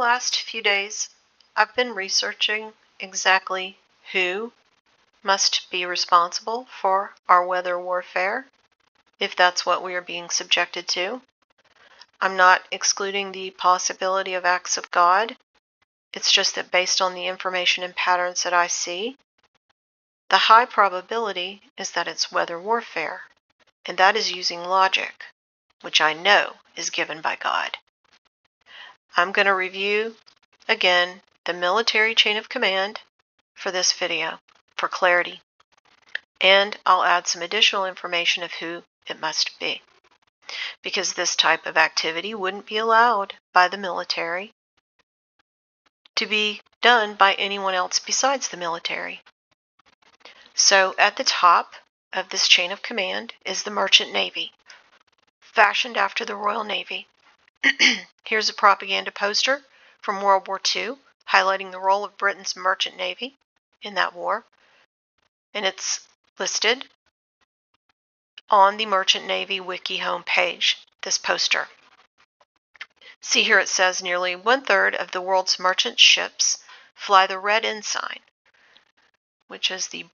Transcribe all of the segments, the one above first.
last few days, I've been researching exactly who must be responsible for our weather warfare, if that's what we are being subjected to. I'm not excluding the possibility of acts of God. It's just that based on the information and patterns that I see, the high probability is that it's weather warfare, and that is using logic, which I know is given by God. I'm going to review, again, the military chain of command for this video, for clarity, and I'll add some additional information of who it must be, because this type of activity wouldn't be allowed by the military to be done by anyone else besides the military. So at the top of this chain of command is the Merchant Navy, fashioned after the Royal Navy. Here's a propaganda poster from World War II highlighting the role of Britain's Merchant Navy in that war, and it's listed on the Merchant Navy Wiki homepage, this poster. See here it says nearly 1/3 of the world's merchant ships fly the red ensign, which is the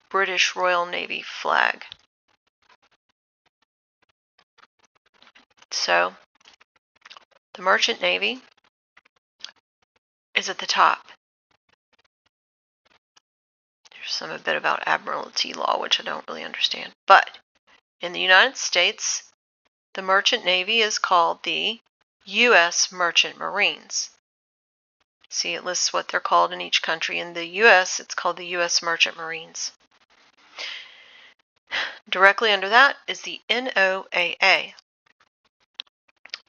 British Royal Navy flag. So, the Merchant Navy is at the top. There's a bit about Admiralty law, which I don't really understand. But in the United States, the Merchant Navy is called the U.S. Merchant Marines. See, it lists what they're called in each country. In the U.S., it's called the U.S. Merchant Marines. Directly under that is the NOAA.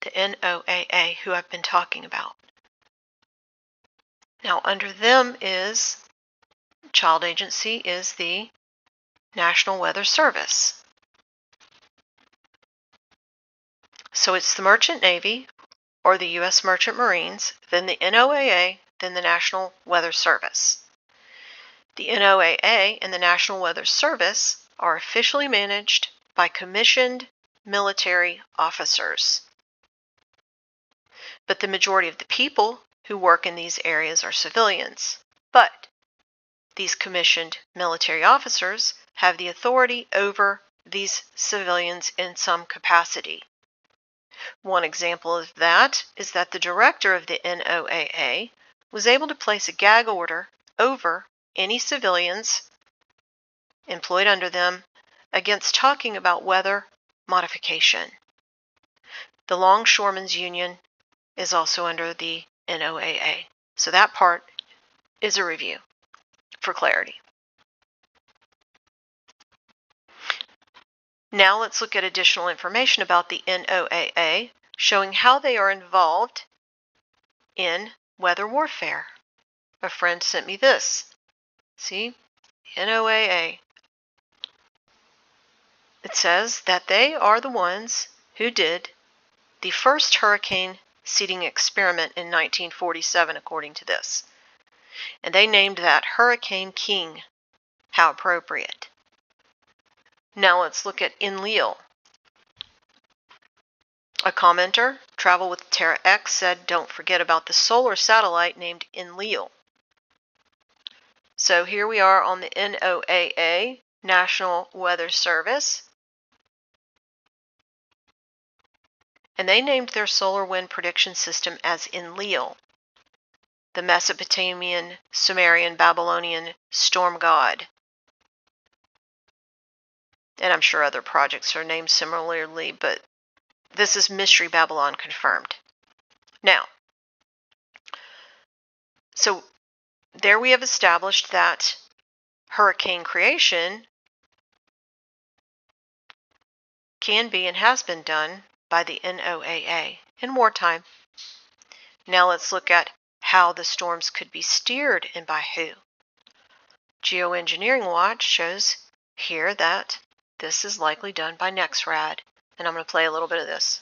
The NOAA, who I've been talking about. Now, under them is, child agency is the National Weather Service. So it's the Merchant Navy, or the U.S. Merchant Marines, then the NOAA, then the National Weather Service. The NOAA and the National Weather Service are officially managed by commissioned military officers. But the majority of the people who work in these areas are civilians. But these commissioned military officers have the authority over these civilians in some capacity. One example of that is that the director of the NOAA was able to place a gag order over any civilians employed under them against talking about weather modification. The Longshoremen's Union is also under the NOAA. So that part is a review for clarity. Now let's look at additional information about the NOAA, showing how they are involved in weather warfare. A friend sent me this. See? NOAA. It says that they are the ones who did the first hurricane seeding experiment in 1947, according to this. And they named that Hurricane King. How appropriate. Now let's look at Enlil. A commenter, Travel with Terra X, said, don't forget about the solar satellite named Enlil. So here we are on the NOAA, National Weather Service. And they named their solar wind prediction system as Enlil, the Mesopotamian, Sumerian, Babylonian storm god. And I'm sure other projects are named similarly, but this is Mystery Babylon confirmed. Now, so there we have established that hurricane creation can be and has been done by the NOAA in wartime. Now let's look at how the storms could be steered and by who. Geoengineering Watch shows here that this is likely done by NEXRAD, and I'm going to play a little bit of this.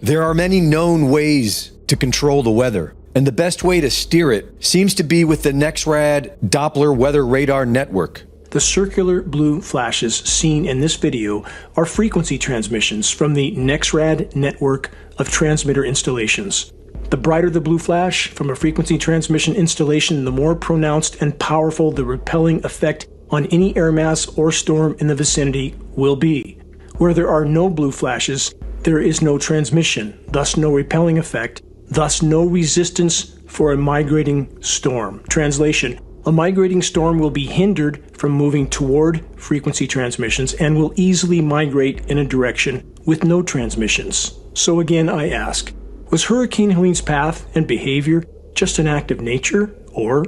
There are many known ways to control the weather, and the best way to steer it seems to be with the NEXRAD Doppler Weather Radar Network. The circular blue flashes seen in this video are frequency transmissions from the NexRad network of transmitter installations. The brighter the blue flash from a frequency transmission installation, the more pronounced and powerful the repelling effect on any air mass or storm in the vicinity will be. Where there are no blue flashes, there is no transmission, thus no repelling effect, thus no resistance for a migrating storm. Translation: a migrating storm will be hindered from moving toward frequency transmissions and will easily migrate in a direction with no transmissions. So again, I ask, was Hurricane Helene's path and behavior just an act of nature, or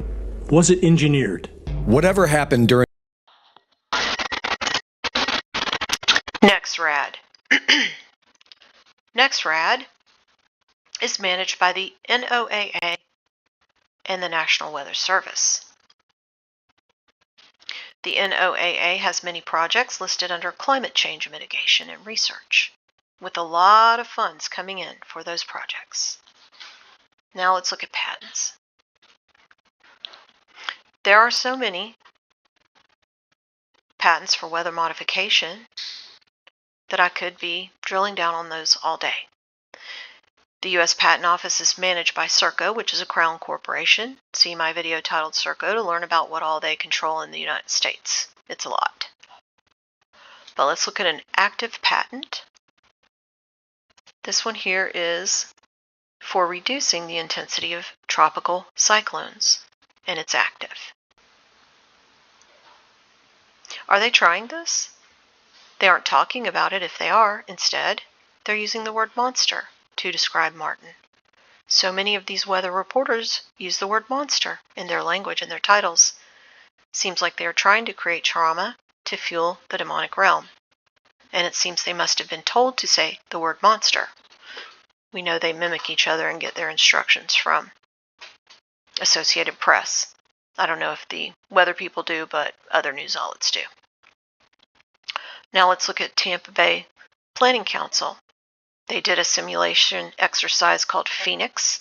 was it engineered? Whatever happened during NexRad. NexRad is managed by the NOAA and the National Weather Service. The NOAA has many projects listed under climate change mitigation and research, with a lot of funds coming in for those projects. Now let's look at patents. There are so many patents for weather modification that I could be drilling down on those all day. The U.S. Patent Office is managed by Serco, which is a Crown corporation. See my video titled Serco to learn about what all they control in the United States. It's a lot. But let's look at an active patent. This one here is for reducing the intensity of tropical cyclones, and it's active. Are they trying this? They aren't talking about it if they are. Instead, they're using the word monster to describe Martin. So many of these weather reporters use the word monster in their language and their titles. Seems like they are trying to create trauma to fuel the demonic realm. And it seems they must have been told to say the word monster. We know they mimic each other and get their instructions from Associated Press. I don't know if the weather people do, but other news outlets do. Now let's look at Tampa Bay Planning Council. They did a simulation exercise called Phoenix,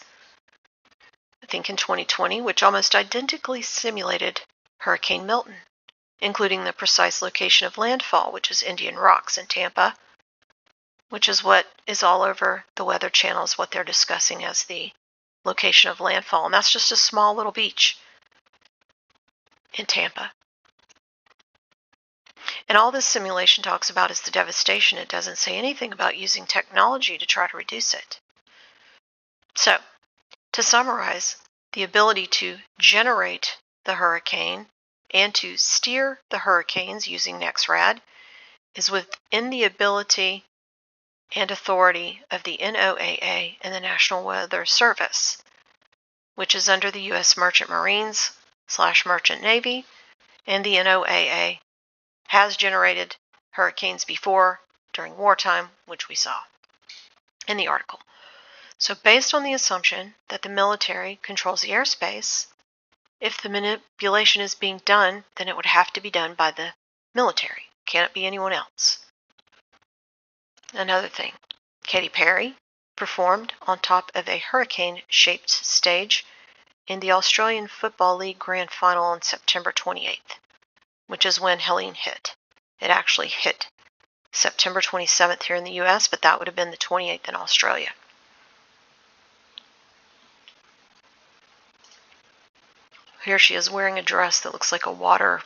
I think in 2020, which almost identically simulated Hurricane Milton, including the precise location of landfall, which is Indian Rocks in Tampa, which is what is all over the Weather Channel, is what they're discussing as the location of landfall. And that's just a small little beach in Tampa. And all this simulation talks about is the devastation. It doesn't say anything about using technology to try to reduce it. So, to summarize, the ability to generate the hurricane and to steer the hurricanes using NexRad is within the ability and authority of the NOAA and the National Weather Service, which is under the U.S. Merchant Marines / Merchant Navy, and the NOAA has generated hurricanes before during wartime, which we saw in the article. So based on the assumption that the military controls the airspace, if the manipulation is being done, then it would have to be done by the military. Can't be anyone else. Another thing, Katy Perry performed on top of a hurricane-shaped stage in the Australian Football League Grand Final on September 28th. Which is when Helene hit. It actually hit September 27th here in the U.S., but that would have been the 28th in Australia. Here she is wearing a dress that looks like a water,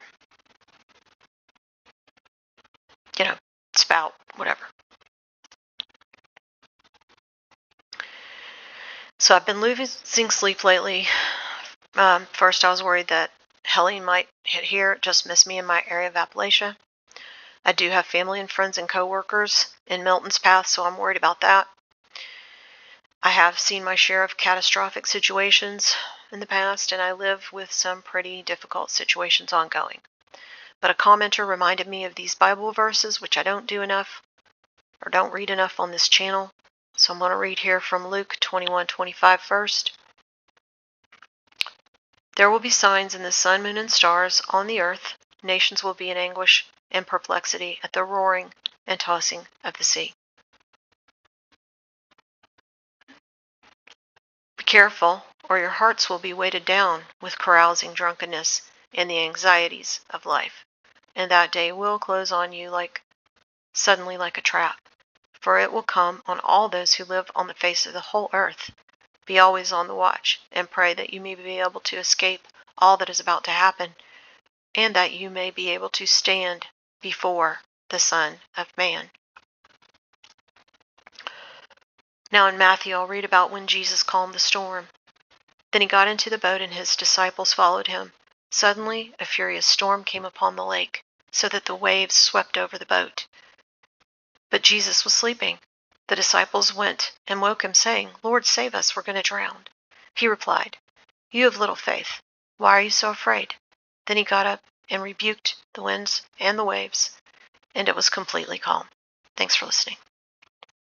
spout, whatever. So I've been losing sleep lately. First I was worried that Helene might hit here, just miss me in my area of Appalachia. I do have family and friends and co-workers in Milton's path, so I'm worried about that. I have seen my share of catastrophic situations in the past, and I live with some pretty difficult situations ongoing. But a commenter reminded me of these Bible verses, which I don't do enough, or don't read enough on this channel. So I'm going to read here from Luke 21:25 first. There will be signs in the sun, moon, and stars on the earth. Nations will be in anguish and perplexity at the roaring and tossing of the sea. Be careful, or your hearts will be weighted down with carousing, drunkenness, and the anxieties of life. and that day will close on you suddenly like a trap. For it will come on all those who live on the face of the whole earth. Be always on the watch, and pray that you may be able to escape all that is about to happen, and that you may be able to stand before the Son of Man. Now in Matthew, I'll read about when Jesus calmed the storm. Then he got into the boat, and his disciples followed him. Suddenly, a furious storm came upon the lake, so that the waves swept over the boat. But Jesus was sleeping. The disciples went and woke him, saying, "Lord, save us, we're going to drown." He replied, "You have little faith. Why are you so afraid?" Then he got up and rebuked the winds and the waves, and it was completely calm. Thanks for listening.